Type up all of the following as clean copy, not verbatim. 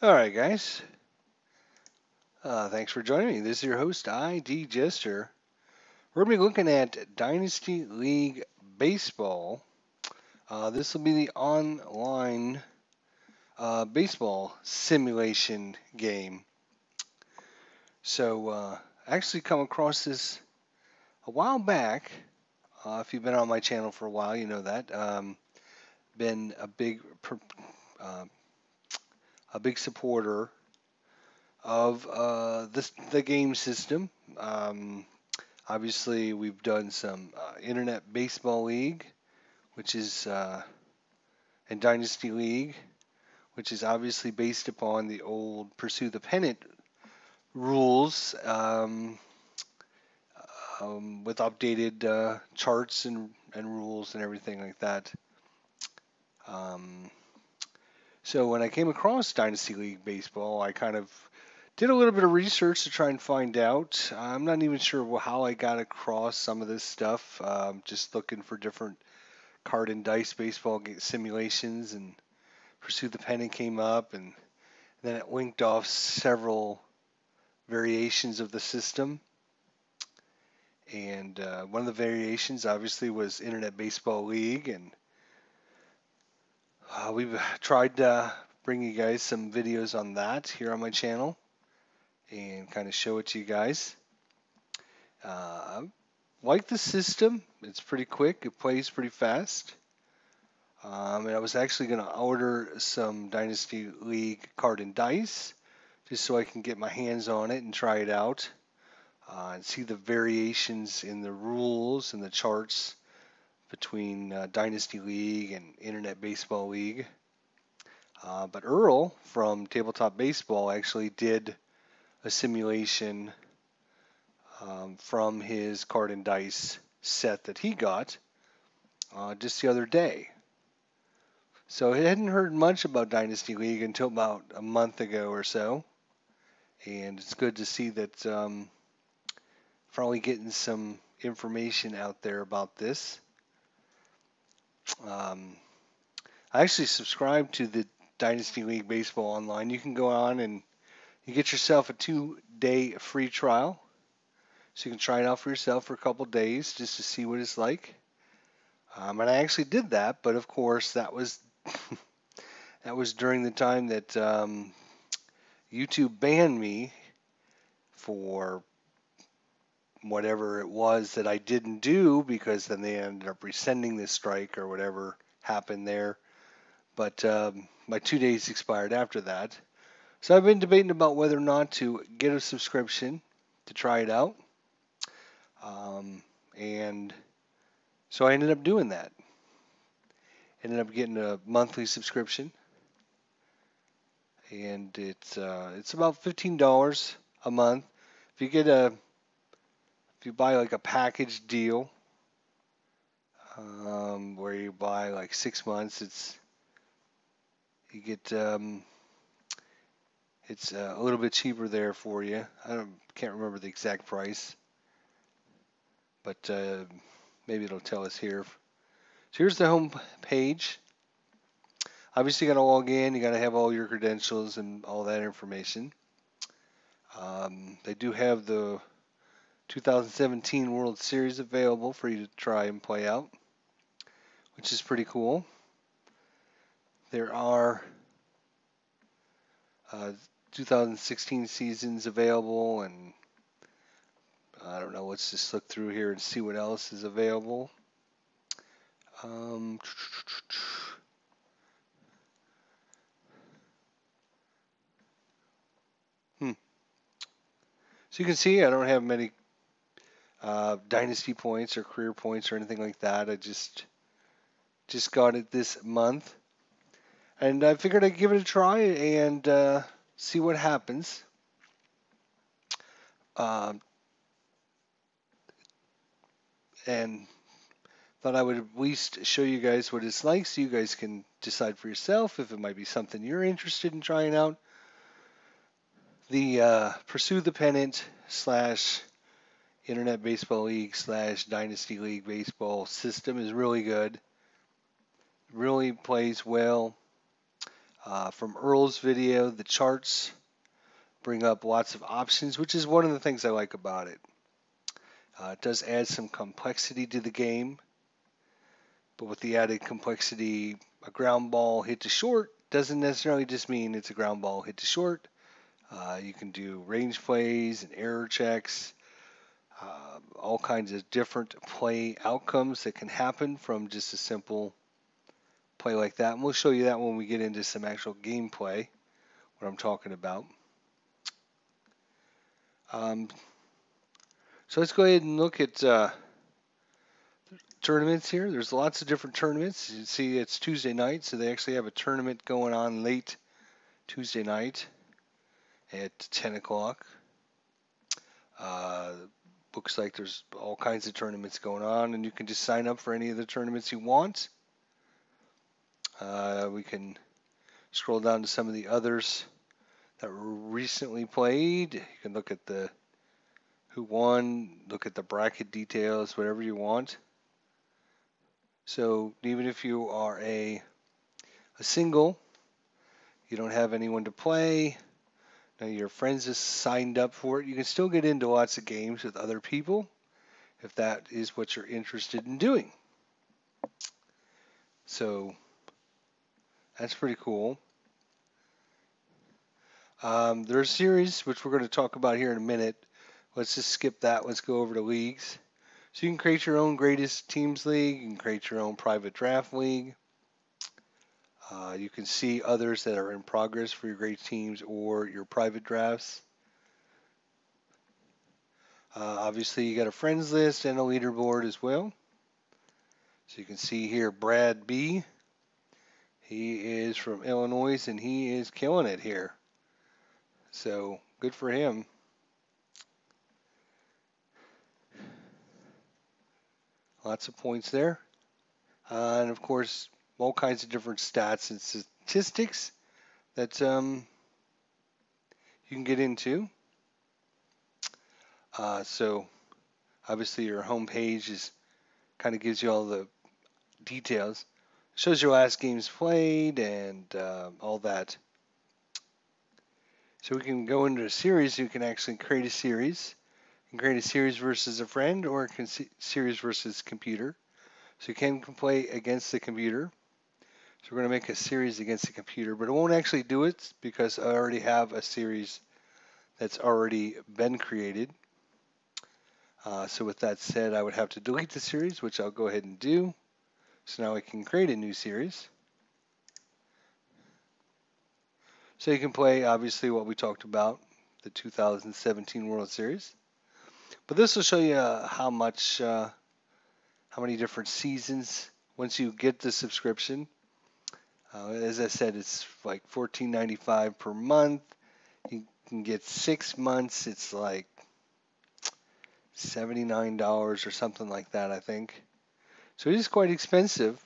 All right, guys. Thanks for joining me. This is your host, ID Jester. We're going to be looking at Dynasty League Baseball. This will be the online baseball simulation game. I actually come across this a while back. If you've been on my channel for a while, you know that. Been uh, a big supporter of the game system. Um, Obviously, we've done some Internet Baseball League, which is and Dynasty League, which is obviously based upon the old Pursue the Pennant rules with updated charts and rules and everything like that. Um, so when I came across Dynasty League Baseball, I kind of did a little bit of research to try and find out. I'm not even sure how I got across some of this stuff. Just looking for different card and dice baseball simulations, and Pursue the Pennant came up, and then it linked off several variations of the system. And one of the variations, obviously, was Internet Baseball League, and we've tried to bring you guys some videos on that here on my channel and kind of show it to you guys. I like the system. It's pretty quick. It plays pretty fast. And I was actually going to order some Dynasty League card and dice just so I can get my hands on it and try it out and see the variations in the rules and the charts between Dynasty League and Internet Baseball League. But Earl from Tabletop Baseball actually did a simulation from his card and dice set that he got just the other day. So I hadn't heard much about Dynasty League until about a month ago or so, and it's good to see that finally getting some information out there about this. I actually subscribe to the Dynasty League Baseball Online. You can go on and you get yourself a 2-day free trial, so you can try it out for yourself for a couple days just to see what it's like. And I actually did that, but of course that was that was during the time that YouTube banned me for whatever it was that I didn't do, because then they ended up rescinding this strike or whatever happened there. But my 2 days expired after that. So I've been debating about whether or not to get a subscription to try it out. And so I ended up doing that. Ended up getting a monthly subscription, and it's about $15 a month. If you buy like a package deal, where you buy like 6 months, you get it's a little bit cheaper there for you. Can't remember the exact price, but maybe it'll tell us here. So here's the home page. Obviously, you got to log in. You got to have all your credentials and all that information. They do have the 2017 World Series available for you to try and play out, which is pretty cool. There are 2016 seasons available, and I don't know, let's just look through here and see what else is available. So you can see I don't have many dynasty points or career points or anything like that. I just got it this month, and I figured I'd give it a try and see what happens. And thought I would at least show you guys what it's like, so you guys can decide for yourself if it might be something you're interested in trying out. The Pursue the Pennant / Internet Baseball League / Dynasty League Baseball system is really good. Really plays well. From Earl's video, the charts bring up lots of options, which is one of the things I like about it. It does add some complexity to the game, but with the added complexity, a ground ball hit to short doesn't necessarily just mean it's a ground ball hit to short. You can do range plays and error checks, all kinds of different play outcomes that can happen from just a simple play like that. And we'll show you that when we get into some actual gameplay, what I'm talking about. So let's go ahead and look at tournaments here. There's lots of different tournaments. You see it's Tuesday night, so they actually have a tournament going on late Tuesday night at 10 o'clock. Looks like there's all kinds of tournaments going on, and you can just sign up for any of the tournaments you want. We can scroll down to some of the others that were recently played. You can look at the who won, look at the bracket details, whatever you want. So even if you are a single, you don't have anyone to play, now your friends just signed up for it, you can still get into lots of games with other people if that is what you're interested in doing. So that's pretty cool. There's a series which we're going to talk about here in a minute. Let's just skip that. Let's go over to leagues. So you can create your own greatest teams league. You can create your own private draft league. You can see others that are in progress for your great teams or your private drafts. Obviously, you got a friends list and a leaderboard as well. So you can see here Brad B. He is from Illinois and he is killing it here. So good for him. Lots of points there. And of course, all kinds of different stats and statistics that you can get into. So obviously your home page is kind of gives you all the details. Shows your last games played and all that. So we can go into a series. You can actually create a series. You can create a series versus a friend or a series versus computer. So you can play against the computer. So we're going to make a series against the computer, but it won't actually do it because I already have a series that's already been created. So with that said, I would have to delete the series, which I'll go ahead and do. So now I can create a new series. So you can play, obviously, what we talked about, the 2017 World Series. But this will show you how many different seasons once you get the subscription. As I said, it's like $14.95 per month. You can get 6 months. It's like $79 or something like that, I think. So it is quite expensive,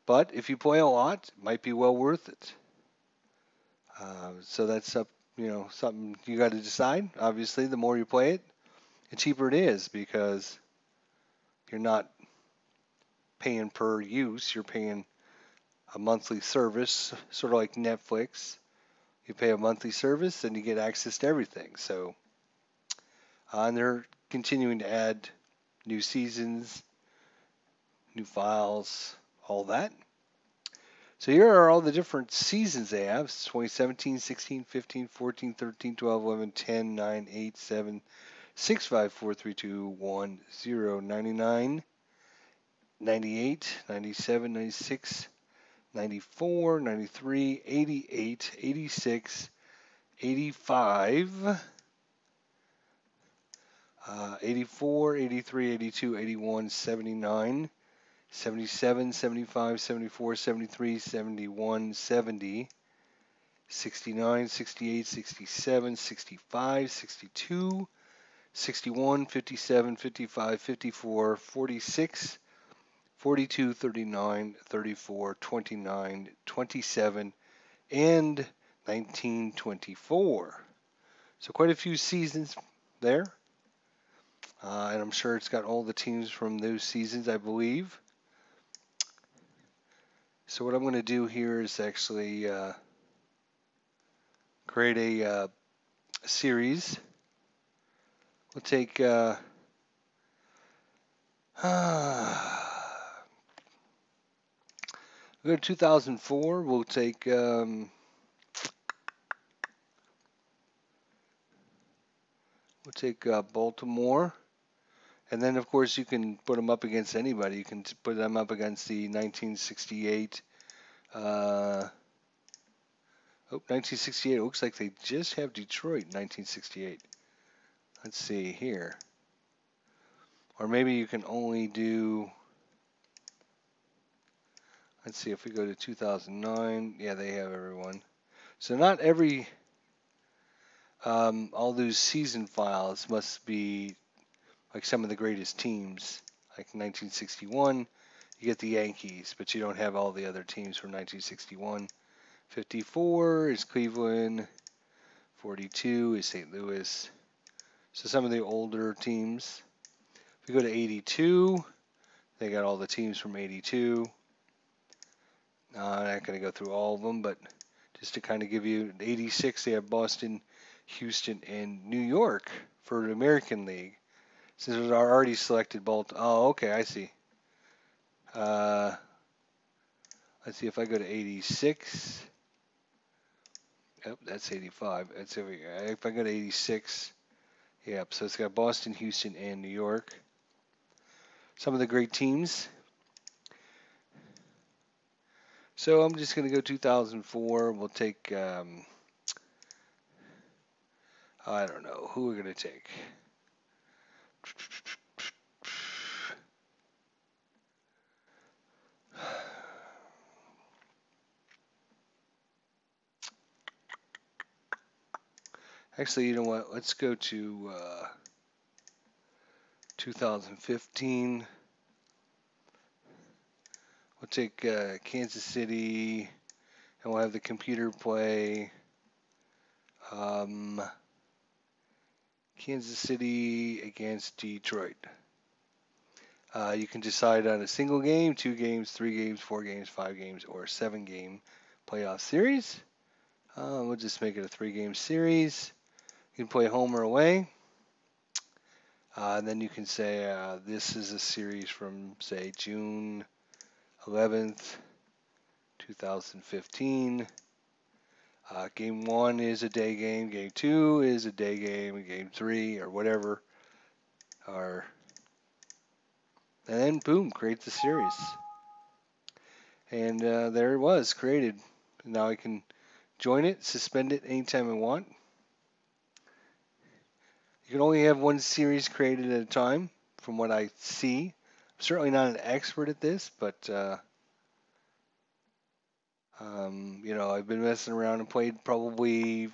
but if you play a lot, it might be well worth it. So that's something you got to decide. Obviously, the more you play it, the cheaper it is because you're not paying per use. You're paying a monthly service, sort of like Netflix. You pay a monthly service and you get access to everything. So, and they're continuing to add new seasons, new files, all that. So here are all the different seasons they have. It's 2017, 16, 15, 14, 13, 12, 11, 10, 9, 8, 7, 6, 5, 4, 3, 2, 1, 0, 99, 98, 97, 96, 94, 93, 88, 86, 85, 84, 83, 82, 81, 79, 77, 75, 74, 73, 71, 70, 69, 68, 67, 65, 62, 61, 57, 55, 54, 46, 42, 39, 34, 29, 27, and 1924. So quite a few seasons there. And I'm sure it's got all the teams from those seasons, I believe. So what I'm going to do here is actually create a series. We'll take go to 2004. We'll take Baltimore, and then of course you can put them up against anybody. You can put them up against the 1968. 1968. It looks like they just have Detroit in 1968. Let's see here. Or maybe you can only do. Let's see if we go to 2009. Yeah, they have everyone. So not every. All those season files must be like some of the greatest teams. Like 1961, you get the Yankees, but you don't have all the other teams from 1961. 54 is Cleveland. 42 is St. Louis. So some of the older teams. If we go to 82, they got all the teams from 82. I'm not going to go through all of them, but just to kind of give you 86, they have Boston, Houston, and New York for the American League. Since it was already selected Baltimore. Oh, okay, I see. Let's see if I go to 86. Yep, that's 85. That's over here. If I go to 86, yep. So it's got Boston, Houston, and New York. Some of the great teams. So I'm just going to go 2004. We'll take, I don't know, who we're going to take. Actually, you know what? Let's go to 2015. We'll take Kansas City, and we'll have the computer play Kansas City against Detroit. You can decide on a single game, 2 games, 3 games, 4 games, 5 games, or 7-game playoff series. We'll just make it a 3-game series. You can play home or away. And then you can say this is a series from, say, June 11th, 2015. Game 1 is a day game. Game 2 is a day game. And game 3 or whatever. And then, boom, create the series. And there it was, created. Now I can join it, suspend it anytime I want. You can only have one series created at a time, from what I see. I'm certainly not an expert at this, but I've been messing around and played probably.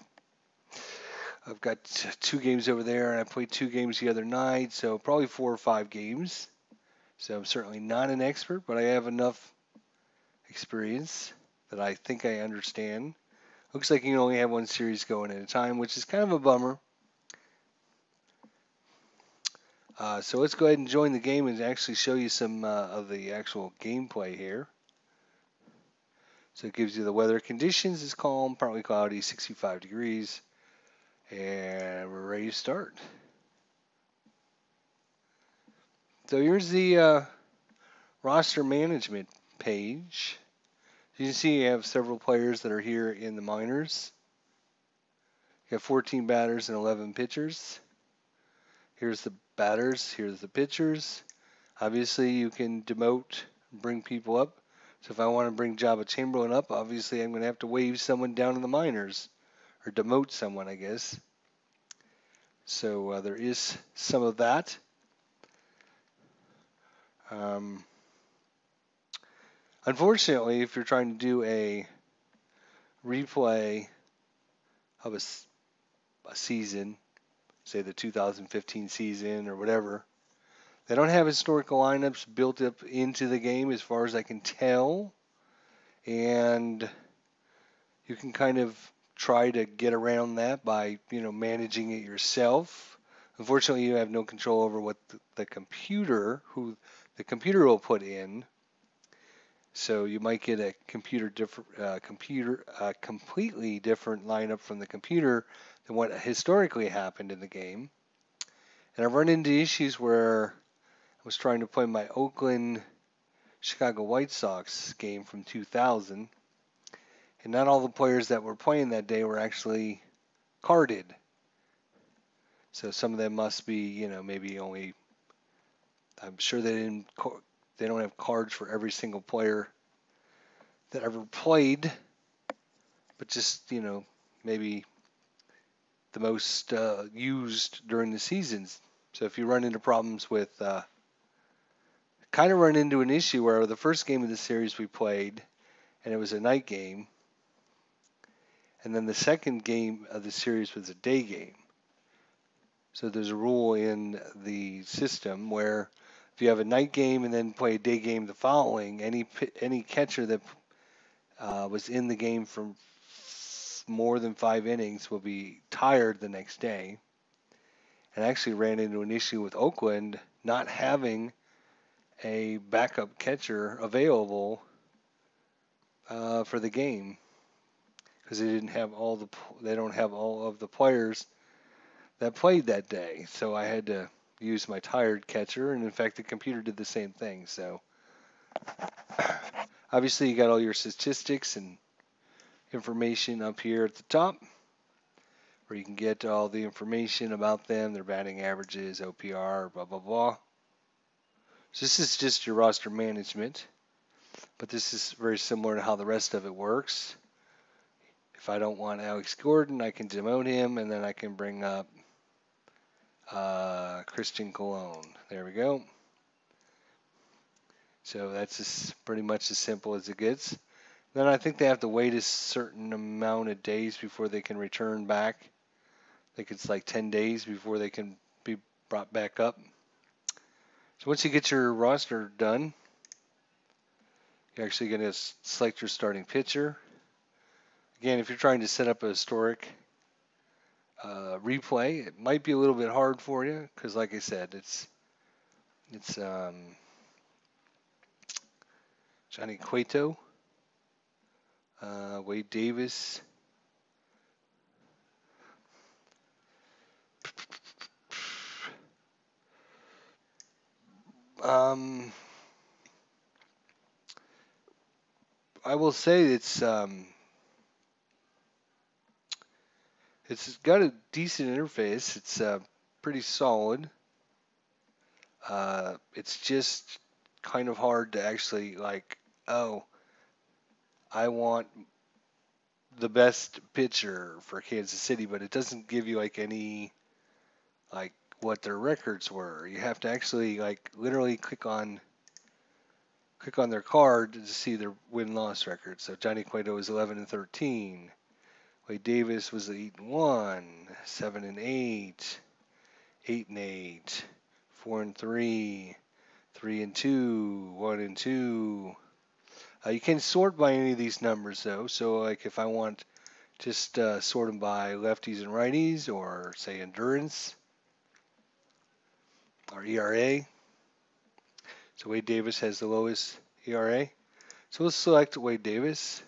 I've got 2 games over there, and I played 2 games the other night, so probably 4 or 5 games. So I'm certainly not an expert, but I have enough experience that I think I understand. Looks like you can only have one series going at a time, which is kind of a bummer. So let's go ahead and join the game and actually show you some of the actual gameplay here. So it gives you the weather conditions. It's calm, partly cloudy, 65 degrees. And we're ready to start. So here's the roster management page. You can see you have several players that are here in the minors. You have 14 batters and 11 pitchers. Here's the batters, here's the pitchers. Obviously, you can demote, bring people up. So if I want to bring Jabba Chamberlain up, obviously I'm going to have to wave someone down in the minors, or demote someone, I guess. So there is some of that. Unfortunately, if you're trying to do a replay of a season, say the 2015 season or whatever, they don't have historical lineups built up into the game as far as I can tell. And you can kind of try to get around that by, managing it yourself. Unfortunately, you have no control over what the computer will put in. So you might get a completely different lineup from the computer than what historically happened in the game. And I've run into issues where I was trying to play my Oakland Chicago White Sox game from 2000, and not all the players that were playing that day were actually carded. So some of them must be, maybe only. I'm sure they don't have cards for every single player that ever played, but just maybe the most used during the seasons. So if you run into problems with, kind of run into an issue where the first game of the series we played, and it was a night game, and then the second game of the series was a day game. So there's a rule in the system where if you have a night game and then play a day game the following, any catcher that was in the game for more than 5 innings will be tired the next day. And I actually ran into an issue with Oakland not having a backup catcher available for the game because they don't have all of the players that played that day. So I had to use my tired catcher, and in fact the computer did the same thing. So obviously you got all your statistics and information up here at the top where you can get all the information about them, their batting averages, OPR, blah blah blah. So this is just your roster management, but this is very similar to how the rest of it works. If I don't want Alex Gordon, I can demote him, and then I can bring up Christian Colon. There we go. So that's just pretty much as simple as it gets. Then I think they have to wait a certain amount of days before they can return back. I think it's like 10 days before they can be brought back up. So once you get your roster done, you're actually going to select your starting pitcher. Again, if you're trying to set up a historic replay, it might be a little bit hard for you because, like I said, it's Johnny Cueto, Wade Davis, I will say it's got a decent interface. It's pretty solid. It's just kind of hard to actually I want the best pitcher for Kansas City, but it doesn't give you any what their records were. You have to actually literally click on their card to see their win-loss record. So Johnny Cueto was 11-13. Wade Davis was 8-1, 7-8, 8-8, 4-3, 3-2, 1-2. You can sort by any of these numbers though. So if I want just sort them by lefties and righties, or say endurance or ERA. So Wade Davis has the lowest ERA. So let's select Wade Davis.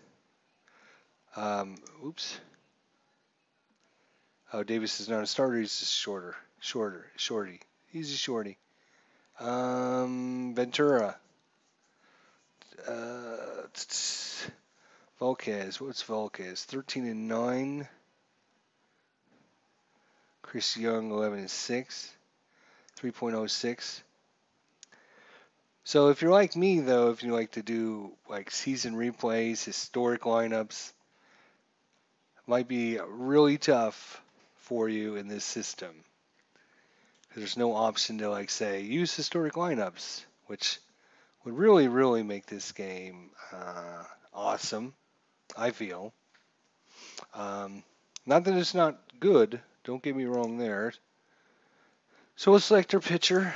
Oops. Oh, Davis is not a starter. He's just shorty. He's a shorty. Ventura. Volquez. What's Volquez? 13-9. Chris Young, 11-6. 3.06. So if you're like me, though, if you like to do season replays, historic lineups, it might be really tough for you in this system. There's no option to say use historic lineups, which would really, really make this game awesome, I feel. Not that it's not good, don't get me wrong there. So we'll select our pitcher.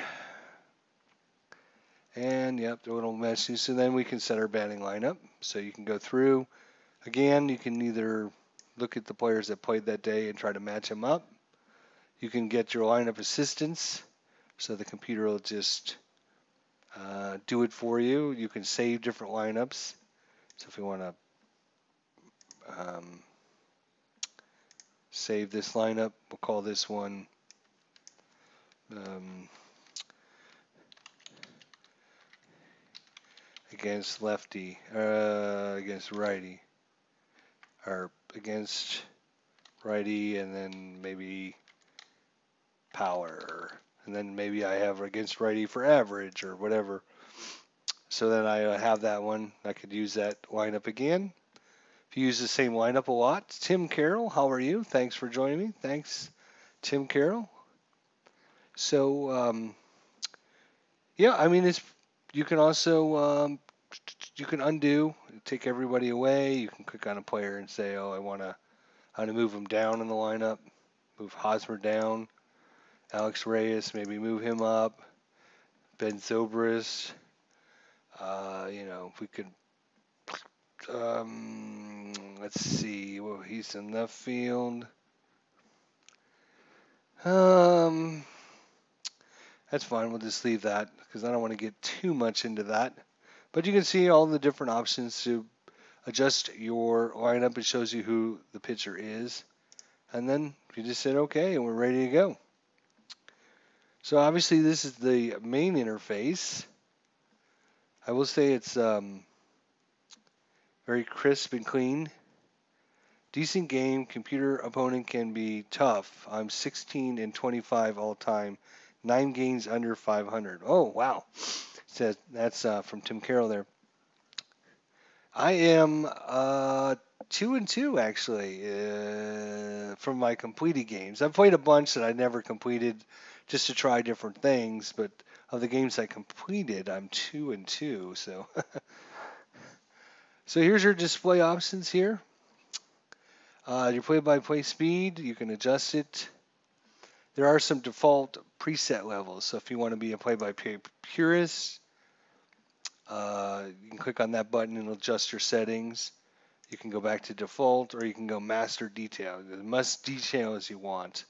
And yep, it'll match these. So then we can set our batting lineup. So you can go through. Again, you can either look at the players that played that day and try to match them up. You can get your lineup assistance. So the computer will just do it for you. You can save different lineups. So if you want to save this lineup, we'll call this one um, against lefty, against righty, or against righty, and then maybe power, and then maybe I have against righty for average or whatever. So then I have that one. I could use that lineup again. If you use the same lineup a lot, Tim Carroll, how are you? Thanks for joining me. Thanks, Tim Carroll. So yeah, I mean, you can also you can undo, take everybody away. You can click on a player and say, oh, I want to move him down in the lineup. Move Hosmer down. Alex Reyes, maybe move him up. Ben Zobrist. We could. Let's see. Well, he's in left field. That's fine. We'll just leave that because I don't want to get too much into that. But you can see all the different options to adjust your lineup. It shows you who the pitcher is. And then you just said OK, and we're ready to go. So obviously this is the main interface. I will say it's very crisp and clean. Decent game. Computer opponent can be tough. I'm 16 and 25 all time. 9 games under 500. Oh, wow. Says that's from Tim Carroll there. I am 2-2 actually from my completed games. I've played a bunch that I never completed just to try different things, but of the games I completed, I'm 2-2. So, so here's your display options here. Your play-by-play speed, you can adjust it. There are some default preset levels. So if you want to be a play-by-play purist, you can click on that button and it'll adjust your settings. You can go back to default, or you can go master detail. As much detail as you want.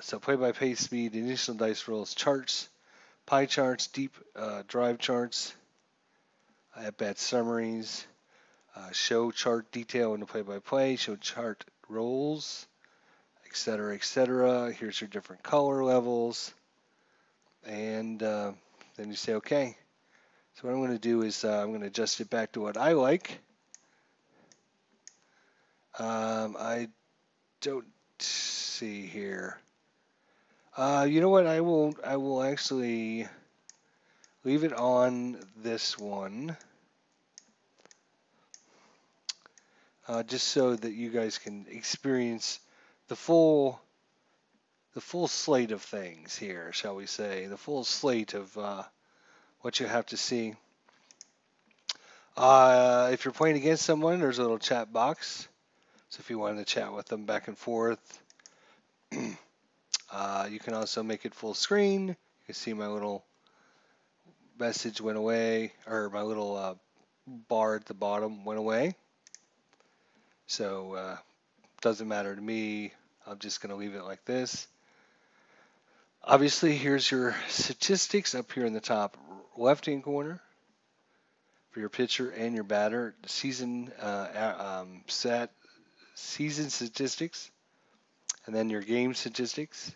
So play-by-play speed, initial dice rolls, charts, pie charts, deep drive charts, at-bat summaries, show chart detail in the play-by-play, show chart rolls, etc., etc. Here's your different color levels, and then you say OK. So what I'm going to do is I'm going to adjust it back to what I like. I don't see here. You know what? I will actually leave it on this one, just so that you guys can experience the full slate of things here, shall we say? The full slate of what you have to see. If you're playing against someone, there's a little chat box. So if you wanted to chat with them back and forth, you can also make it full screen. You can see my little message went away, or my little bar at the bottom went away. So doesn't matter to me. I'm just going to leave it like this. Obviously, here's your statistics up here in the top left-hand corner for your pitcher and your batter. Season season statistics, and then your game statistics.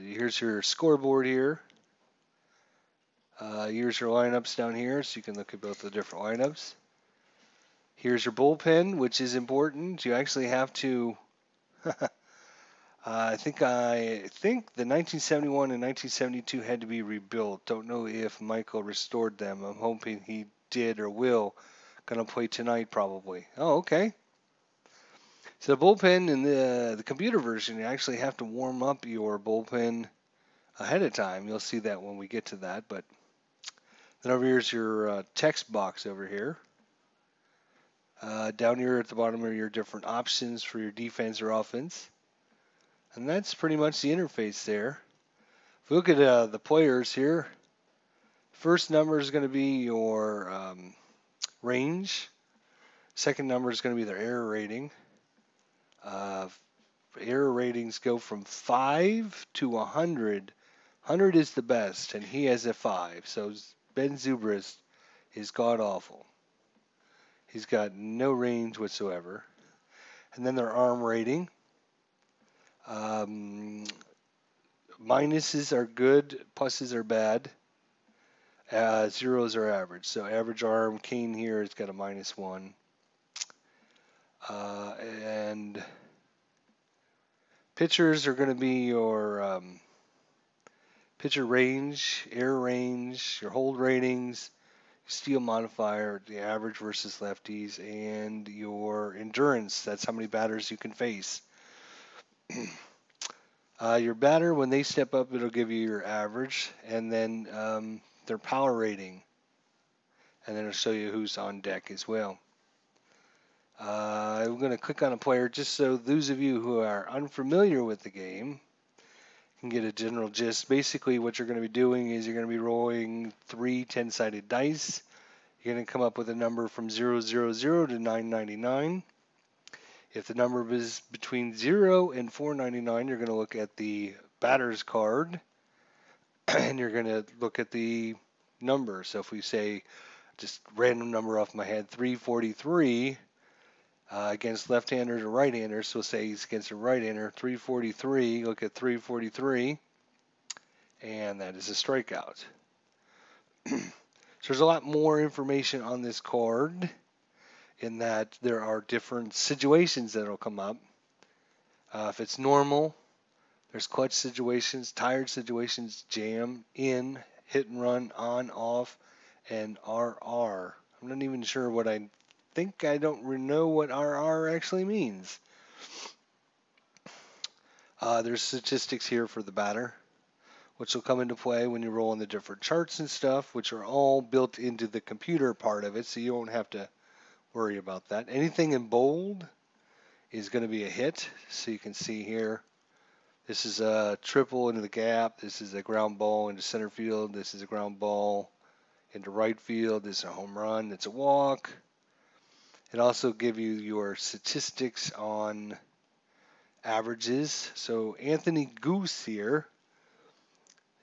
Here's your scoreboard here. Here's your lineups down here, so you can look at both the different lineups. Here's your bullpen, which is important. You actually have to. I think the 1971 and 1972 had to be rebuilt. Don't know if Michael restored them. I'm hoping he did or will. Gonna play tonight probably. Oh, okay. So the bullpen in the computer version, you actually have to warm up your bullpen ahead of time. You'll see that when we get to that. But then over here's your text box over here. Down here at the bottom are your different options for your defense or offense. And that's pretty much the interface there. If we look at the players here, first number is going to be your range. Second number is going to be their error rating. Error ratings go from 5 to 100. 100 is the best, and he has a 5. So Ben Zobrist is god awful. He's got no range whatsoever. And then their arm rating. Minuses are good, pluses are bad. Zeros are average. So average arm, Kane here has got a -1. And pitchers are going to be your pitcher range, air range, your hold ratings, steal modifier, the average versus lefties, and your endurance. That's how many batters you can face. Your batter, when they step up, it'll give you your average, and then their power rating, and then it'll show you who's on deck as well. I'm going to click on a player just so those of you who are unfamiliar with the game can get a general gist. Basically, what you're going to be doing is you're going to be rolling 3 10-sided dice. You're going to come up with a number from 000 to 999. If the number is between 0 and 499, you're going to look at the batter's card, and you're going to look at the number. So if we say, just random number off my head, 343 against left-handers or right-handers, so we'll say he's against a right-hander, 343, look at 343, and that is a strikeout. So there's a lot more information on this card, in that there are different situations that will come up. If it's normal, there's clutch situations, tired situations, jam, in, hit and run, on, off, and RR. I'm not even sure what I don't know what RR actually means. There's statistics here for the batter, which will come into play when you roll in the different charts and stuff, which are all built into the computer part of it, so you won't have to worry about that. Anything in bold is going to be a hit. So you can see here, this is a triple into the gap. This is a ground ball into center field. This is a ground ball into right field. This is a home run. It's a walk. It also gives you your statistics on averages. So Anthony Goose here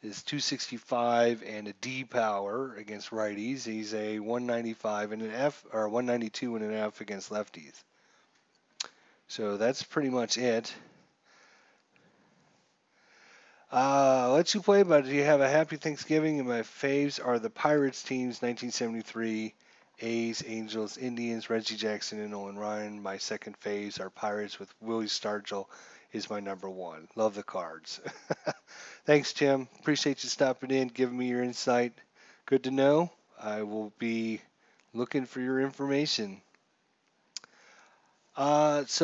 is 265 and a D power against righties. He's a 195 and an F, or 192 and an F against lefties. So that's pretty much it. Let you play, but you have a happy Thanksgiving, and my faves are the Pirates teams, 1973, A's, Angels, Indians, Reggie Jackson, and Nolan Ryan. My second faves are Pirates with Willie Stargell is my number 1. Love the cards. Thanks, Tim. Appreciate you stopping in, giving me your insight. Good to know. I will be looking for your information. Here's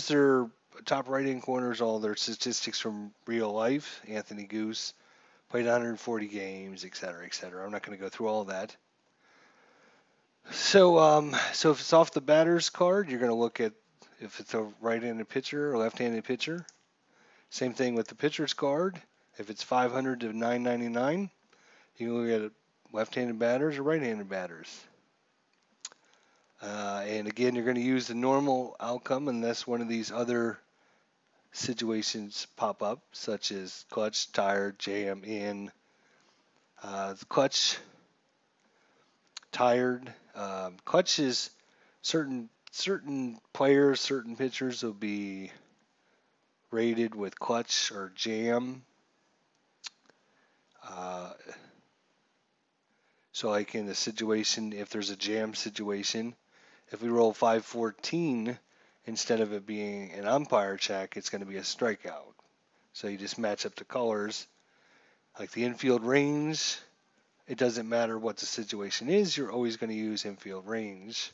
their top right-hand corners, all their statistics from real life. Anthony Goose played 140 games, etc., etc. I'm not going to go through all that. So if it's off the batter's card, you're going to look at if it's a right-handed pitcher or left-handed pitcher. Same thing with the pitcher's card. If it's 500 to 999, you can look at left-handed batters or right-handed batters. And again, you're going to use the normal outcome unless one of these other situations pop up, such as clutch, tired, jam, in. Clutch, tired. Clutch is certain players, certain pitchers will be rated with clutch or jam. So like in the situation, if there's a jam situation, if we roll 514, instead of it being an umpire check, it's going to be a strikeout. So you just match up the colors. Like the infield range, it doesn't matter what the situation is, you're always going to use infield range.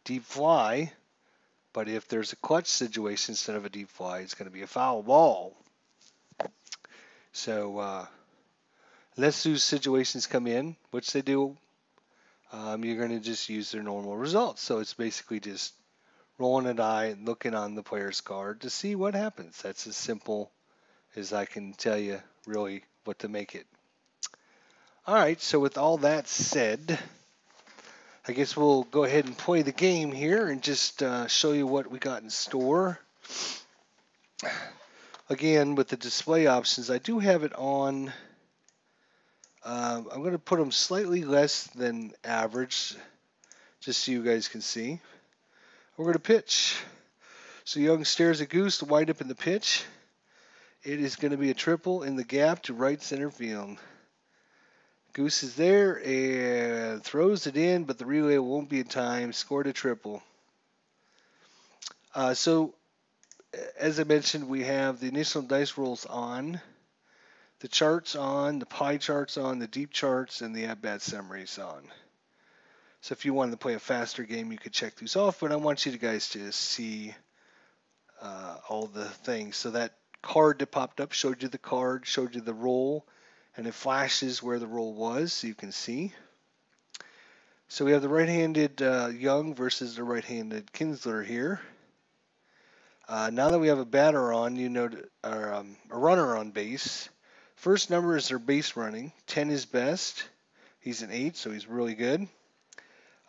Deep fly, but if there's a clutch situation instead of a deep fly, it's going to be a foul ball. So unless those situations come in, which they do, you're going to just use their normal results. So it's basically just rolling a die and looking on the player's card to see what happens. That's as simple as I can tell you really what to make it. All right, so with all that said, I guess we'll go ahead and play the game here and just show you what we got in store. Again, with the display options, I do have it on. I'm going to put them slightly less than average, just so you guys can see. We're going to pitch. So Young stares at Goose to wind up in the pitch. It is going to be a triple in the gap to right center field. Goose is there and throws it in, but the relay won't be in time. Scored a triple. So, as I mentioned, we have the initial dice rolls on, the charts on, the pie charts on, the deep charts, and the at-bat summaries on. So if you wanted to play a faster game, you could check these off, but I want you guys to see all the things. So that card that popped up showed you the card, showed you the roll, and it flashes where the roll was so you can see. So we have the right-handed Young versus the right-handed Kinsler here. Now that we have a batter on, a runner on base. First number is their base running. 10 is best. He's an 8, so he's really good.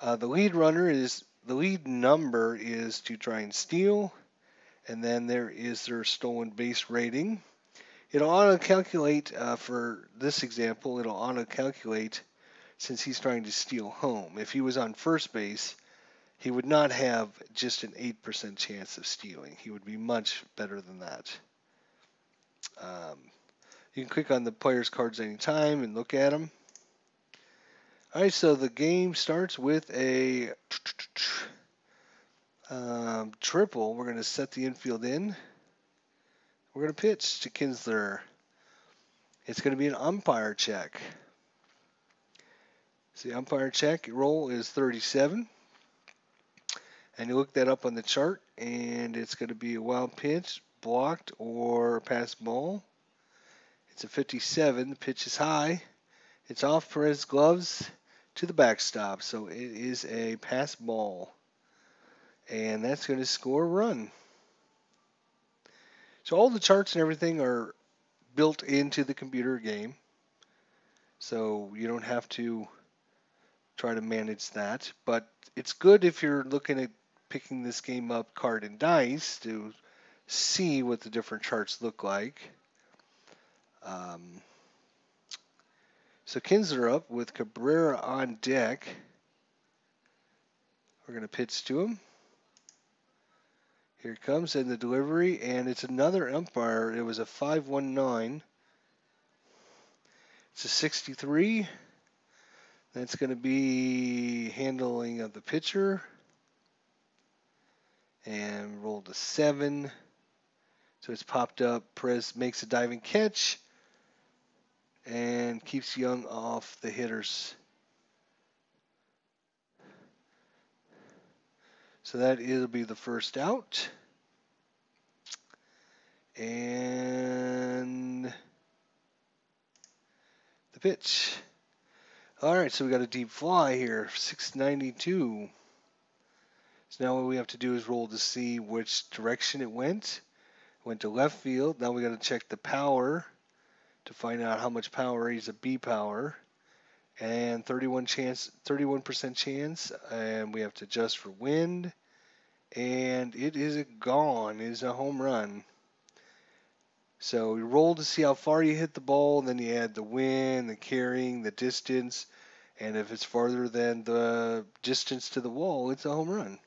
The lead number is to try and steal, and then there is their stolen base rating. It'll auto-calculate for this example. It'll auto-calculate since he's trying to steal home. If he was on first base, he would not have just an 8% chance of stealing. He would be much better than that. You can click on the player's cards anytime and look at them. All right, so the game starts with a triple. We're going to set the infield in. We're going to pitch to Kinsler. It's going to be an umpire check. So the umpire check roll is 37. And you look that up on the chart, and it's going to be a wild pitch, blocked, or a pass ball. It's a 57. The pitch is high. It's off Perez's gloves to the backstop. So it is a pass ball. And that's going to score a run. So all the charts and everything are built into the computer game. So you don't have to try to manage that. But it's good if you're looking at picking this game up card and dice to see what the different charts look like. So Kinsler up with Cabrera on deck. We're going to pitch to him. Here it comes in the delivery, and it's another umpire. It was a 519. It's a 63. That's going to be handling of the pitcher. And rolled a 7. So it's popped up. Perez makes a diving catch and keeps Young off the hitters. So that will be the first out. And the pitch. All right, so we got a deep fly here, 692. So now what we have to do is roll to see which direction it went. It went to left field. Now we got to check the power to find out how much power. He's a B power. And 31% chance, and we have to adjust for wind. And it is gone. It is a home run. So we roll to see how far you hit the ball, then you add the wind, the carrying, the distance, and if it's farther than the distance to the wall, it's a home run.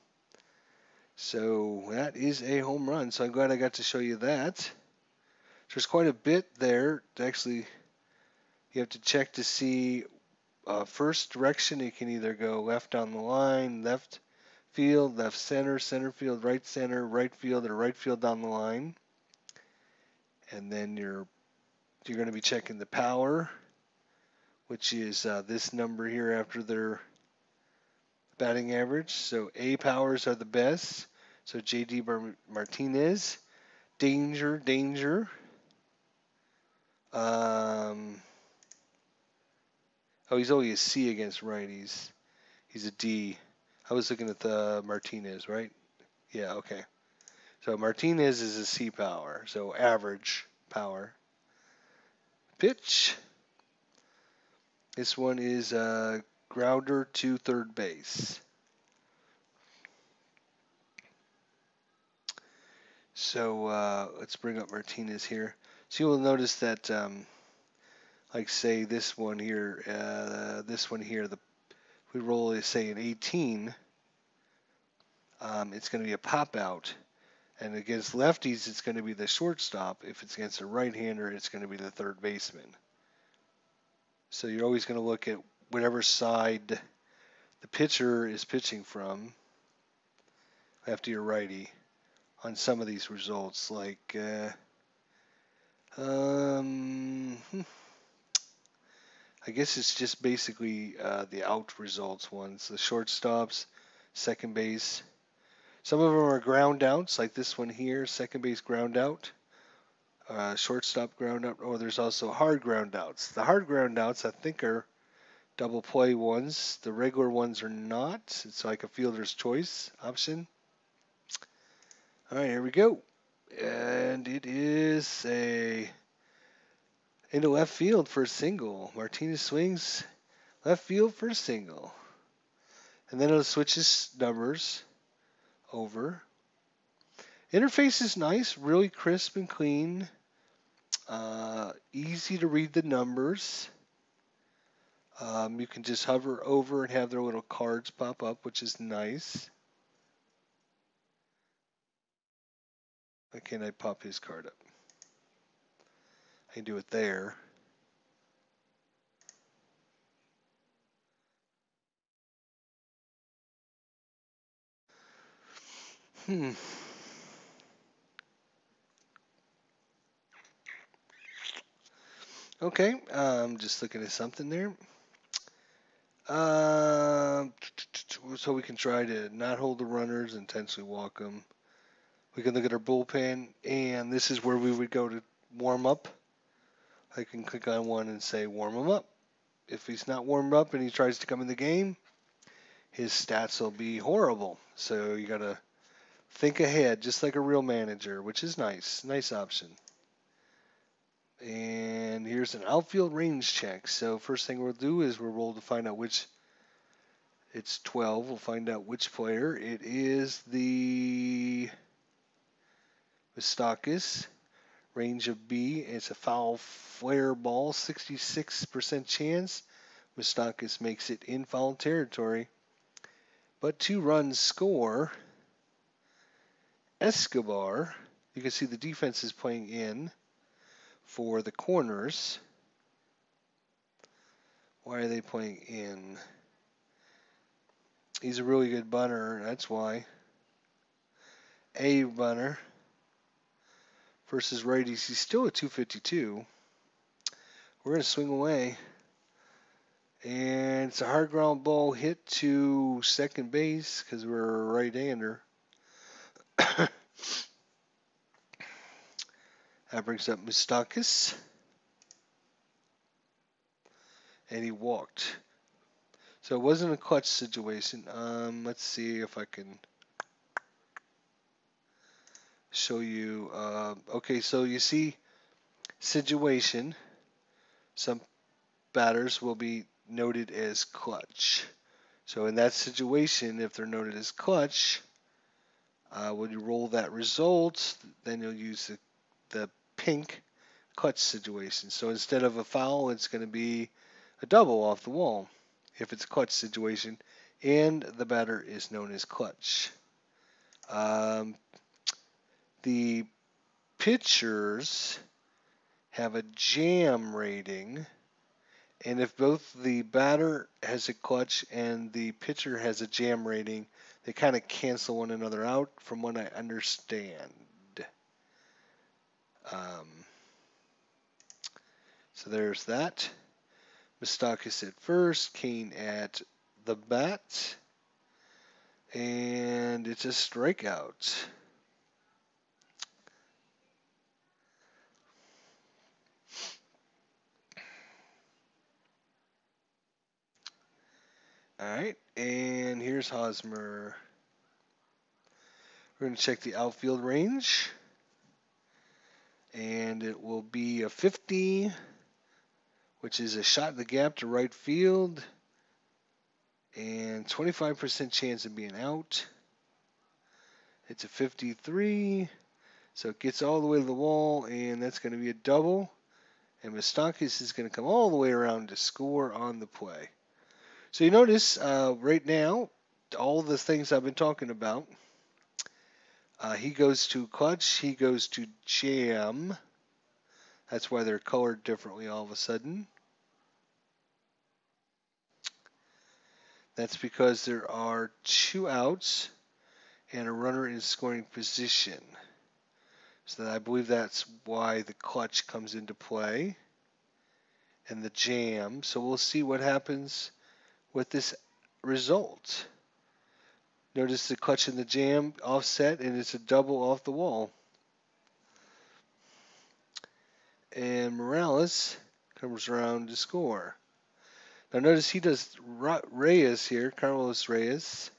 So that is a home run. So I'm glad I got to show you that. There's quite a bit there. Actually, you have to check to see first direction. You can either go left on the line, left field, left center, center field, right field, or right field down the line. And then you're going to be checking the power, which is this number here after their batting average. So A powers are the best. So J.D. Martinez, danger. He's only a C against righties. He's a D. I was looking at the Martinez, right? Yeah, okay. So Martinez is a C power, so average power. Pitch. This one is a grounder to third base. So let's bring up Martinez here. So you will notice that, like say this one here, we roll say an 18, it's going to be a pop out. And against lefties, it's going to be the shortstop. If it's against a right-hander, it's going to be the third baseman. So you're always going to look at whatever side the pitcher is pitching from, lefty or righty, on some of these results. Like, I guess it's just basically the out results ones. The shortstops, second base. Some of them are ground outs, like this one here, second base ground out. Shortstop ground out, or there's also hard ground outs. The hard ground outs, I think, are double play ones. The regular ones are not. It's like a fielder's choice option. All right, here we go. And it is a into left field for a single. Martinez swings left field for a single. And then it'll switch his numbers over. Interface is nice, really crisp and clean. Easy to read the numbers. You can just hover over and have their little cards pop up, which is nice. Why can't I pop his card up? I can do it there. Okay, just looking at something there. So we can try to not hold the runners, intentionally walk them. We can look at our bullpen, and this is where we would go to warm up. I can click on one and say warm him up. If he's not warmed up and he tries to come in the game, his stats will be horrible. So you got to think ahead, just like a real manager, which is nice. Nice option. And here's an outfield range check. So first thing we'll do is we'll roll to find out which. It's 12. We'll find out which player. It is the Mistakis. Range of B. It's a foul flare ball. 66% chance. Mistakis makes it in foul territory. But 2 runs score. Escobar. You can see the defense is playing in for the corners. Why are they playing in? He's a really good bunter, that's why. A bunter versus righties. He's still at 252. We're going to swing away. And it's a hard ground ball hit to second base because we're a right-hander. That brings up Mistakis. And he walked. So it wasn't a clutch situation. Let's see if I can show you. Okay, so you see situation. Some batters will be noted as clutch. So in that situation, if they're noted as clutch, when you roll that result, then you'll use the pink clutch situation. So instead of a foul, it's going to be a double off the wall if it's a clutch situation, and the batter is known as clutch. The pitchers have a jam rating, and if both the batter has a clutch and the pitcher has a jam rating, they kind of cancel one another out, from what I understand. So there's that. Mistakis at first, Kane at the bat, and it's a strikeout. All right, and here's Hosmer. We're going to check the outfield range, and it will be a 50, which is a shot in the gap to right field, and 25% chance of being out. It's a 53, So it gets all the way to the wall, and that's going to be a double. And Mustakis is going to come all the way around to score on the play. So you notice right now, all the things I've been talking about, he goes to clutch, he goes to jam. That's why they're colored differently all of a sudden. That's because there are 2 outs and a runner in scoring position. So I believe that's why the clutch comes into play and the jam. So we'll see what happens with this result. Notice the clutch and the jam offset, and it's a double off the wall. And Morales comes around to score. Now notice he does Reyes here, Alex Reyes,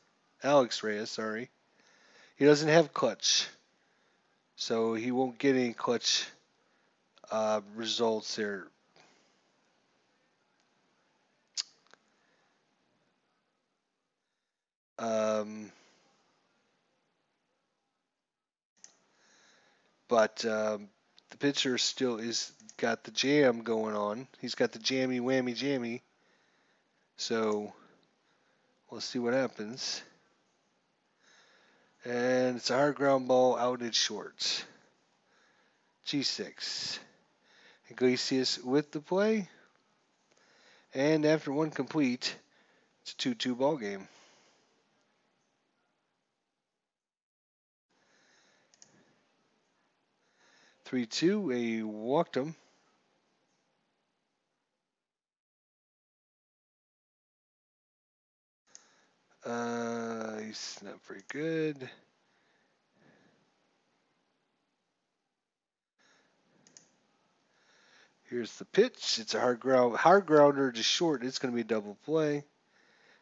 sorry. He doesn't have clutch, so he won't get any clutch results there. But the pitcher still is got the jam going on. He's got the jammy whammy jammy. So we'll see what happens. And it's a hard ground ball out at short. G6. Iglesias with the play. And after one complete, it's a 2-2 ball game. Three-two. He walked him. He's not very good. Here's the pitch. It's a hard grounder to short. It's going to be a double play.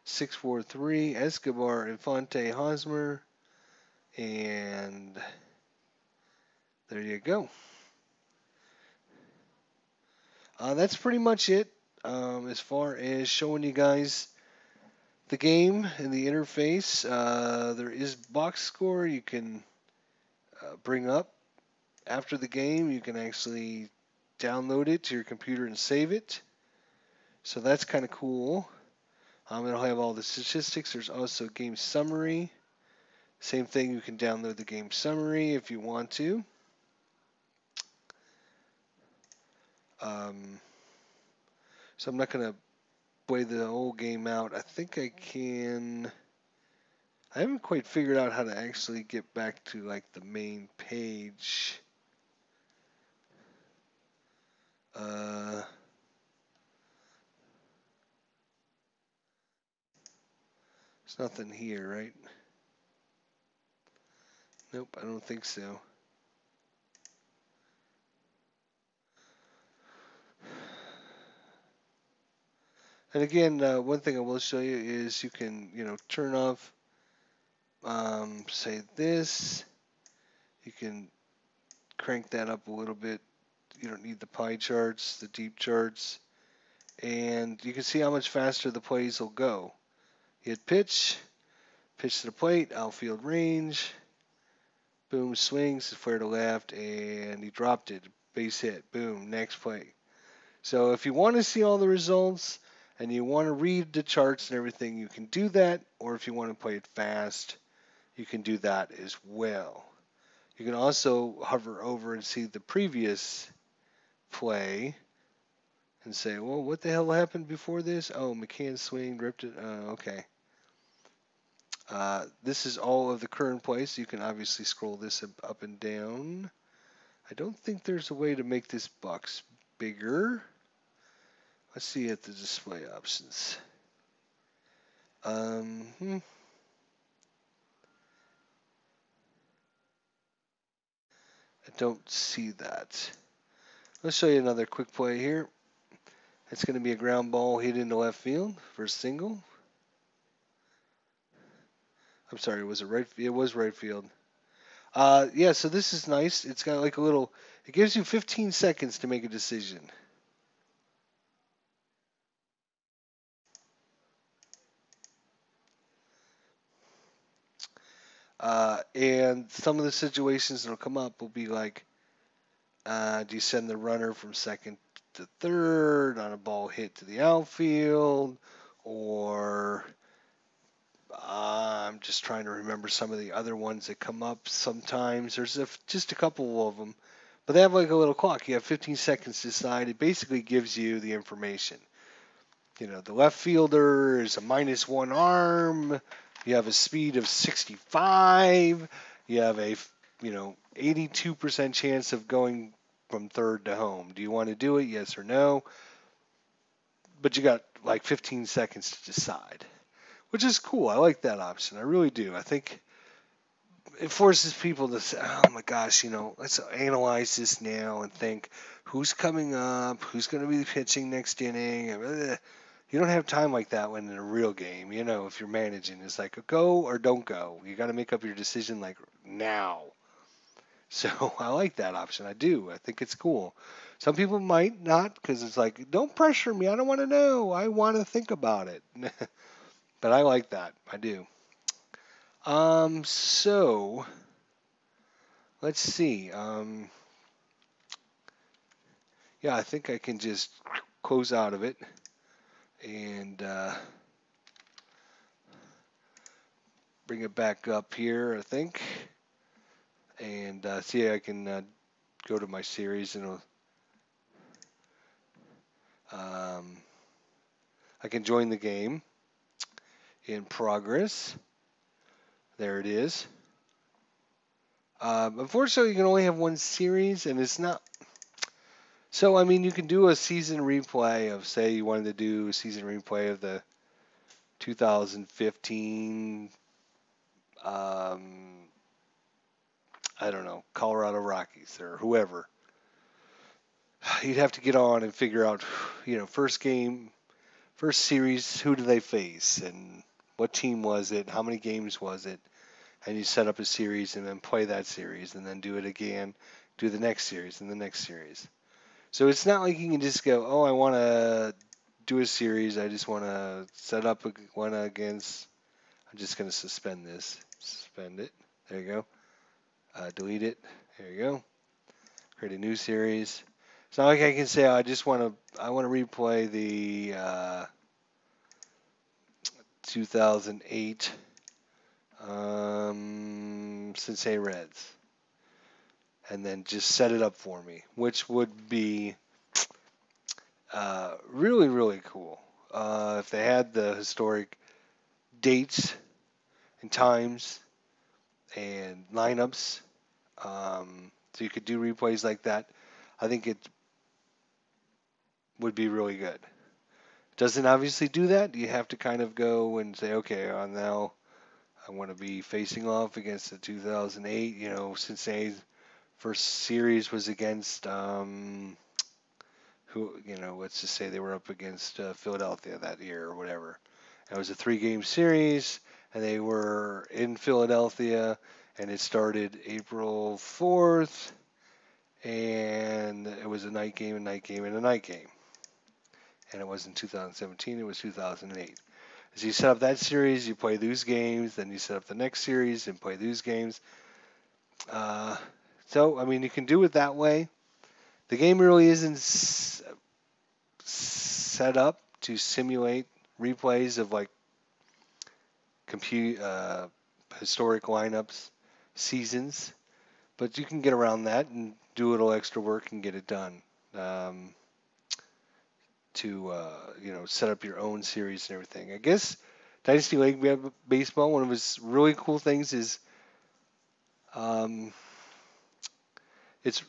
6-4-3. Escobar, Infante, Hosmer, and there you go. That's pretty much it as far as showing you guys the game and the interface. There is box score you can bring up after the game. You can actually download it to your computer and save it. So that's kind of cool. It'll have all the statistics. There's also game summary. Same thing, you can download the game summary if you want to. So I'm not going to play the whole game out. I think I can. I haven't quite figured out how to actually get back to like the main page. There's nothing here, right? Nope, I don't think so. And again, one thing I will show you is you can, turn off, say this. You can crank that up a little bit. You don't need the pie charts, the deep charts. And you can see how much faster the plays will go. Hit pitch to the plate, outfield range. Boom, swings, flare to left, and he dropped it. Base hit. Boom, next play. So if you want to see all the results and you want to read the charts and everything, you can do that. Or if you want to play it fast, you can do that as well. You can also hover over and see the previous play and say, well, what the hell happened before this? Oh, McCann swing, ripped it. Okay. This is all of the current plays. So you can obviously scroll this up and down. I don't think there's a way to make this box bigger. Let's see at the display options. I don't see that. Let's show you another quick play here. It's going to be a ground ball hit into left field for a single. I'm sorry, was it right? It was right field. Yeah, so this is nice. It's got like a little. It gives you 15 seconds to make a decision. And some of the situations that'll come up will be like, do you send the runner from second to third on a ball hit to the outfield? Or I'm just trying to remember some of the other ones that come up sometimes. There's just a couple of them. But they have like a little clock. You have 15 seconds to decide. It basically gives you the information. The left fielder is a -1 arm. You have a speed of 65. You have a 82% chance of going from third to home. Do you want to do it? Yes or no? But you got like 15 seconds to decide, which is cool. I like that option. I really do. I think it forces people to say, oh my gosh, let's analyze this now and think who's coming up, who's going to be pitching next inning. You don't have time like that when in a real game. If you're managing, it's like a go or don't go. You got to make up your decision like now. So I like that option. I do. I think it's cool. Some people might not because it's like, don't pressure me. I don't want to know. I want to think about it. But I like that. I do. So let's see. Yeah, I think I can just close out of it and bring it back up here, I think. And see, I can go to my series and I can join the game in progress. There it is. Unfortunately, you can only have one series, and it's not. So, I mean, you can do a season replay of, say, you wanted to do a season replay of the 2015, I don't know, Colorado Rockies or whoever. You'd have to get on and figure out, first game, first series, who do they face, and what team was it, how many games was it, and you set up a series and then play that series and then do it again, do the next series and the next series. So it's not like you can just go, oh, I want to do a series. I just want to set up one against. I'm just going to suspend this. Suspend it. There you go. Delete it. There you go. Create a new series. It's not like I can say, I want to replay the 2008 Cincinnati Reds and then just set it up for me, which would be really, really cool. If they had the historic dates and times and lineups, so you could do replays like that, I think it would be really good. Doesn't obviously do that. You have to kind of go and say, okay, now I want to be facing off against the 2008. Cincinnati's first series was against let's just say they were up against Philadelphia that year or whatever. It was a 3-game series, and they were in Philadelphia, and it started April 4th, and it was a night game, a night game, and a night game. And it wasn't 2017, it was 2008. So you set up that series, you play those games, then you set up the next series and play those games. So, I mean, you can do it that way. The game really isn't set up to simulate replays of like historic lineups, seasons, but you can get around that and do a little extra work and get it done. To set up your own series and everything. I guess Dynasty League Baseball, one of its really cool things is it's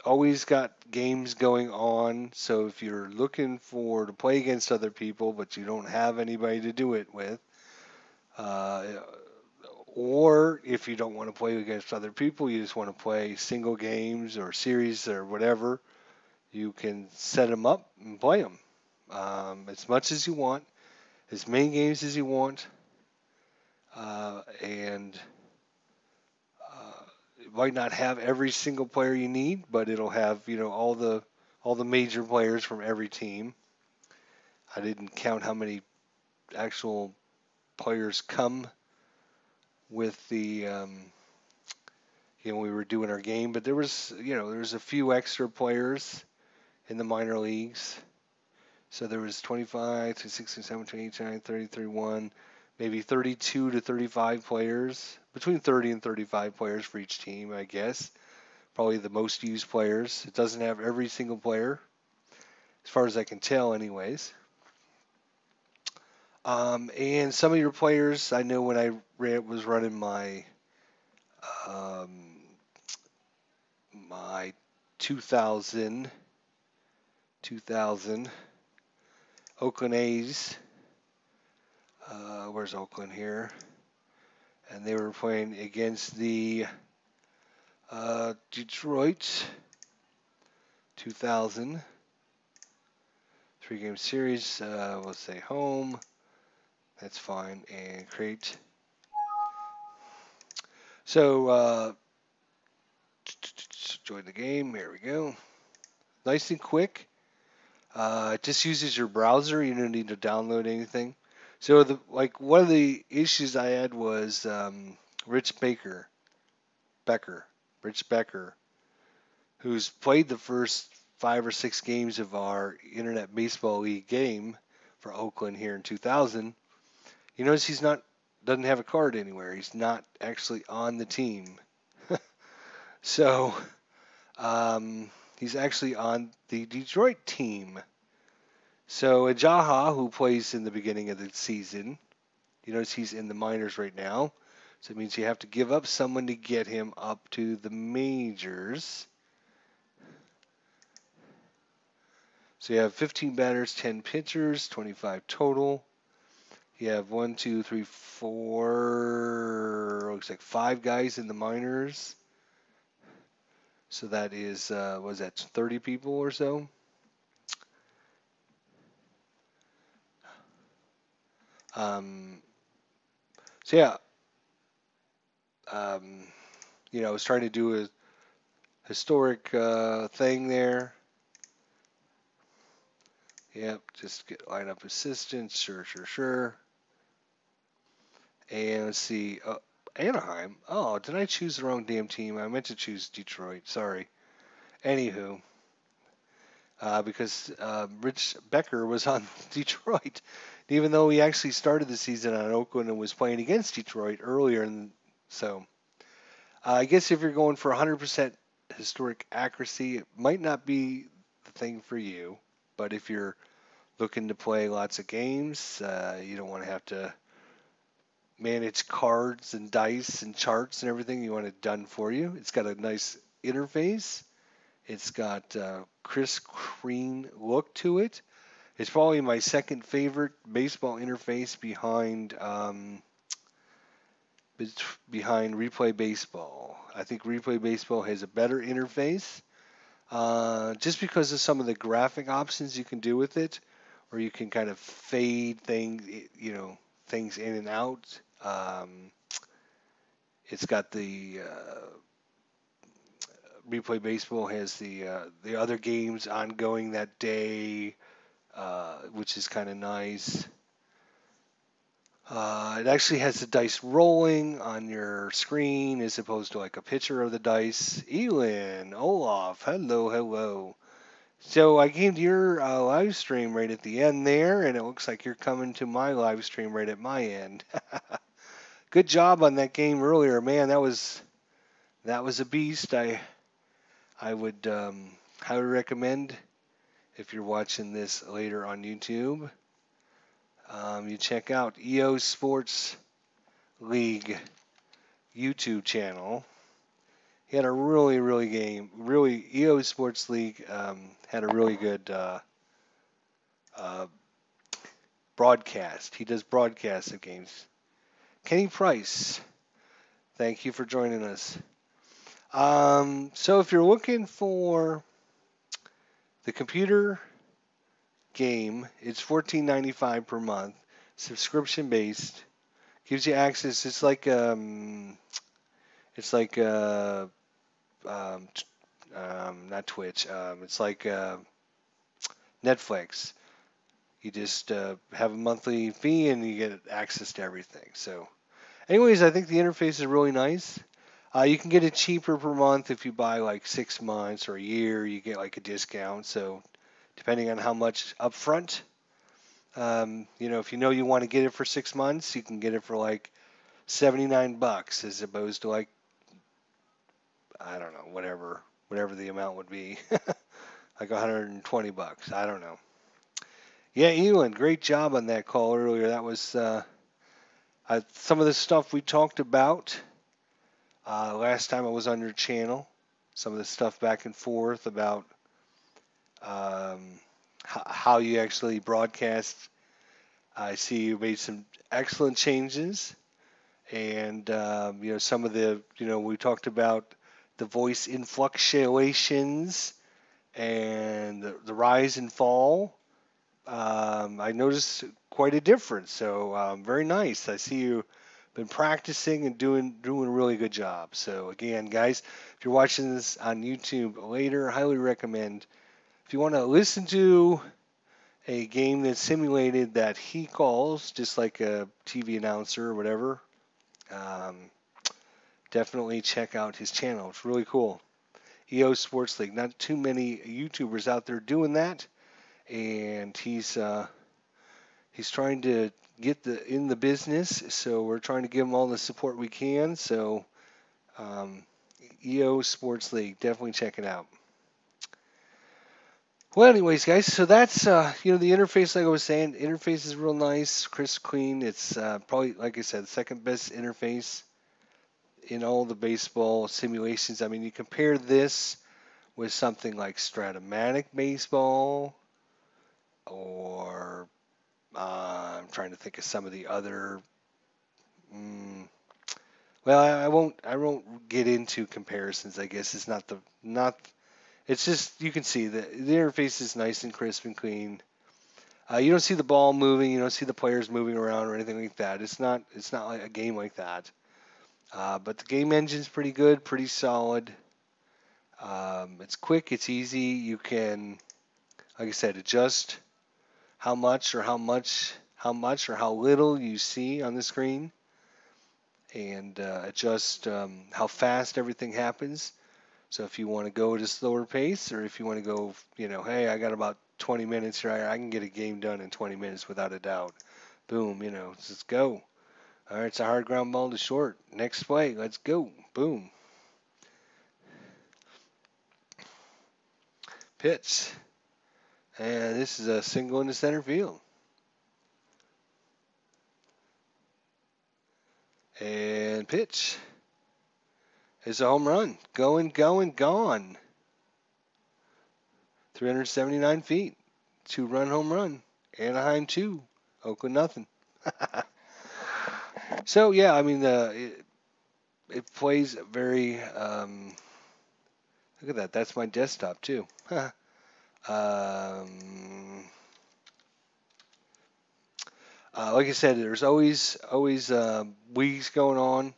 always got games going on. So if you're looking to play against other people, but you don't have anybody to do it with, or if you don't want to play against other people, you just want to play single games or series or whatever, you can set them up and play them as much as you want, as many games as you want, and it might not have every single player you need, but it'll have all the major players from every team. I didn't count how many actual players come with the we were doing our game, but there was a few extra players in the minor leagues. So there was 25 to 16, 17, 18, 30, 31, maybe 32 to 35 players, between 30 and 35 players for each team, I guess. Probably the most used players. It doesn't have every single player, as far as I can tell, anyways. And some of your players, I know when I was running um, my 2000 Oakland A's. Where's Oakland here? And they were playing against the Detroit 2000 three-game series. We'll say home. That's fine. And create. So join the game. Here we go. Nice and quick. It just uses your browser. You don't need to download anything. So one of the issues I had was Rich Becker, who's played the first 5 or 6 games of our Internet Baseball League game for Oakland here in 2000. You notice doesn't have a card anywhere. He's not actually on the team. So he's actually on the Detroit team. So Ajaha, who plays in the beginning of the season, you notice he's in the minors right now. So it means you have to give up someone to get him up to the majors. So you have 15 batters, 10 pitchers, 25 total. You have 1, 2, 3, 4, looks like 5 guys in the minors. So that is, what is that, 30 people or so? So yeah, I was trying to do a historic thing there. Yep, just get lineup assistants, sure. And let's see, Anaheim. Oh, did I choose the wrong damn team? I meant to choose Detroit. Sorry. Anywho, because Rich Becker was on Detroit, even though he actually started the season on Oakland and was playing against Detroit earlier. And so, I guess if you're going for 100% historic accuracy, it might not be the thing for you. But if you're looking to play lots of games, you don't want to have to manage cards and dice and charts and everything. You want it done for you. It's got a nice interface. It's got a crisp, clean look to it. It's probably my second favorite baseball interface behind Replay Baseball. I think Replay Baseball has a better interface, just because of some of the graphic options you can do with it, where you can kind of fade things in and out. It's got the Replay Baseball has the other games ongoing that day, which is kind of nice. It actually has the dice rolling on your screen as opposed to like a picture of the dice. Elin, Olaf, hello. So I came to your live stream right at the end there, and it looks like you're coming to my live stream right at my end. Good job on that game earlier, man. That was a beast. I would highly recommend, if you're watching this later on YouTube, you check out EO Sports League YouTube channel. He had a really EO Sports League had a really good broadcast. He does broadcasts of games. Kenny Price, thank you for joining us. So if you're looking for the computer game, it's $14.95 per month, subscription based. Gives you access. It's like not Twitch. It's like Netflix. You just have a monthly fee and you get access to everything. So, Anyways, I think the interface is really nice. You can get it cheaper per month if you buy like 6 months or a year. You get like a discount. So depending on how much upfront, if you know you want to get it for 6 months, you can get it for like $79 as opposed to like, I don't know, whatever the amount would be, like $120. I don't know. Yeah, Ewan, great job on that call earlier. That was some of the stuff we talked about last time I was on your channel. Some of the stuff back and forth about um, how you actually broadcast. I see you made some excellent changes, and some of the we talked about the voice influctuations and the rise and fall. I noticed quite a difference. So very nice. I see you been practicing and doing a really good job. So again, guys, if you're watching this on YouTube later, highly recommend. If you want to listen to a game that's simulated that he calls, just like a TV announcer or whatever, um, definitely check out his channel. It's really cool. EO Sports League. Not too many YouTubers out there doing that, and he's trying to get in the business. So we're trying to give him all the support we can. So um, EO Sports League, definitely check it out. Well, anyways, guys, so that's the interface. Like I was saying, the interface is real nice, crisp, clean. It's probably, like I said, the second best interface in all the baseball simulations. I mean, you compare this with something like Stratomatic Baseball, or I'm trying to think of some of the other. Mm, well, I won't get into comparisons. I guess it's not. It's just you can see the interface is nice and crisp and clean. You don't see the ball moving. You don't see the players moving around or anything like that. It's not like a game like that. But the game engine's pretty good, pretty solid. It's quick. It's easy. You can, like I said, adjust how much or how little you see on the screen, and adjust how fast everything happens. So if you want to go at a slower pace, or if you want to go, hey, I got about 20 minutes here, I can get a game done in 20 minutes without a doubt. Boom, let's go. All right, it's a hard ground ball to short. Next play, let's go. Boom. Pitch. And this is a single into center field. And pitch. It's a home run. Going, gone. 379 feet. 2-run home run. Anaheim 2. Oakland nothing. So, yeah, I mean, it plays very. Look at that. That's my desktop, too. um, like I said, there's always leagues going on,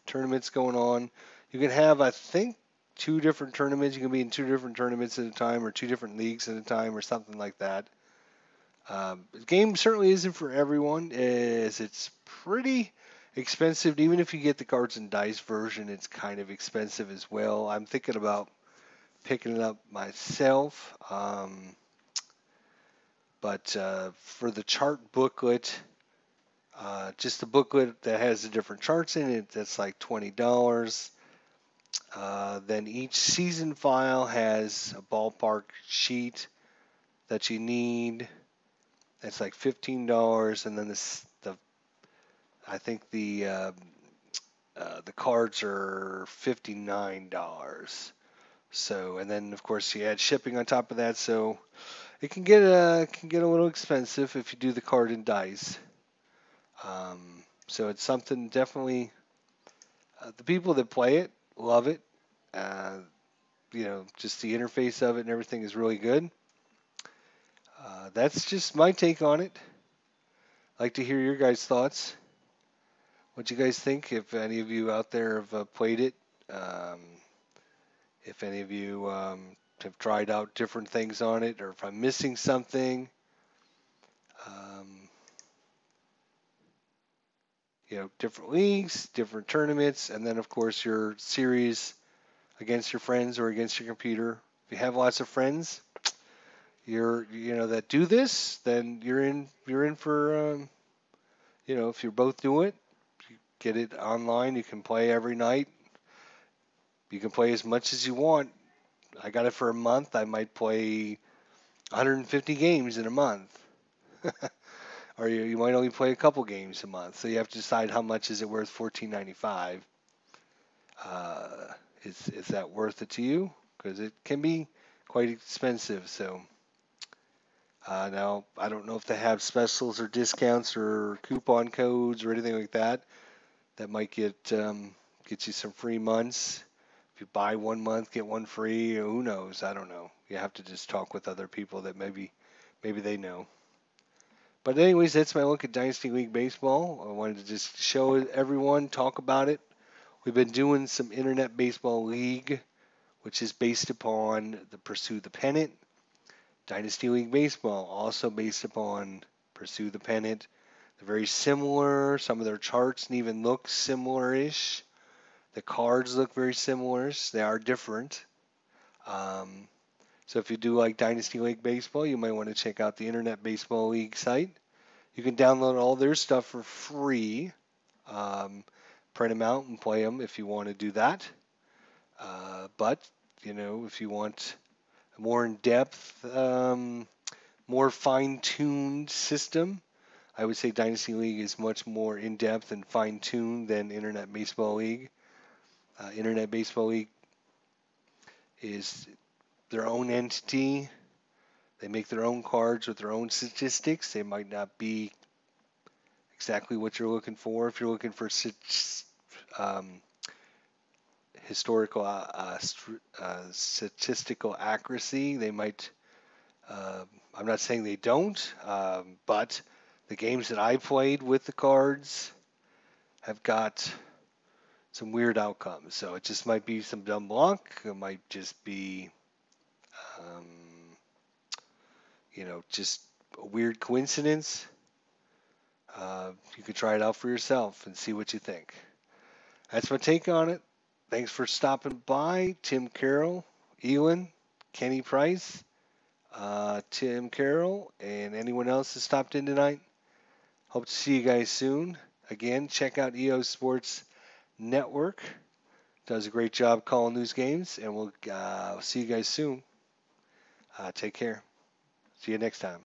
tournaments going on. You can have, I think, 2 different tournaments. You can be in 2 different tournaments at a time, or 2 different leagues at a time, or something like that. The game certainly isn't for everyone, as it's pretty expensive. Even if you get the cards and dice version, it's kind of expensive as well. I'm thinking about picking it up myself. But for the chart booklet, just the booklet that has the different charts in it, that's like $20. Then each season file has a ballpark sheet that you need. That's like $15, and then I think the cards are $59. So, and then of course you add shipping on top of that, so it can get a little expensive if you do the card and dice. So it's something definitely. The people that play it love it. Uh, just the interface of it and everything is really good. That's just my take on it. I'd like to hear your guys' thoughts. What you guys think? If any of you out there have played it, um, if any of you have tried out different things on it, or if I'm missing something. Um, different leagues, different tournaments, and then of course your series against your friends or against your computer. If you have lots of friends, that do this, then you're in for if you both do it, you get it online. You can play every night. You can play as much as you want. I got it for a month. I might play 150 games in a month. Or you might only play a couple games a month. So you have to decide how much is it worth. $14.95. Uh, is that worth it to you? Because it can be quite expensive. So now I don't know if they have specials or discounts or coupon codes or anything like that. That might get you some free months. If you buy 1 month, get one free. Who knows? I don't know. You have to just talk with other people that maybe they know. But anyways, that's my look at Dynasty League Baseball. I wanted to just show everyone, talk about it. We've been doing some Internet Baseball League, which is based upon the Pursue the Pennant. Dynasty League Baseball, also based upon Pursue the Pennant. They're very similar. Some of their charts even look similar-ish. The cards look very similar. They are different. So if you do like Dynasty League Baseball, you might want to check out the Internet Baseball League site. You can download all their stuff for free. Print them out and play them if you want to do that. But, if you want a more in-depth, more fine-tuned system, I would say Dynasty League is much more in-depth and fine-tuned than Internet Baseball League. Internet Baseball League is their own entity. They make their own cards with their own statistics. They might not be exactly what you're looking for. If you're looking for um, historical statistical accuracy, they might. I'm not saying they don't, but the games that I played with the cards have got some weird outcomes. So it just might be some dumb luck. It might just be, um, just a weird coincidence. You could try it out for yourself and see what you think. That's my take on it. Thanks for stopping by. Tim Carroll, Elon, Kenny Price, Tim Carroll, and anyone else that stopped in tonight. Hope to see you guys soon. Again, check out EO Sports Network. Does a great job calling these games, and we'll see you guys soon. Take care. See you next time.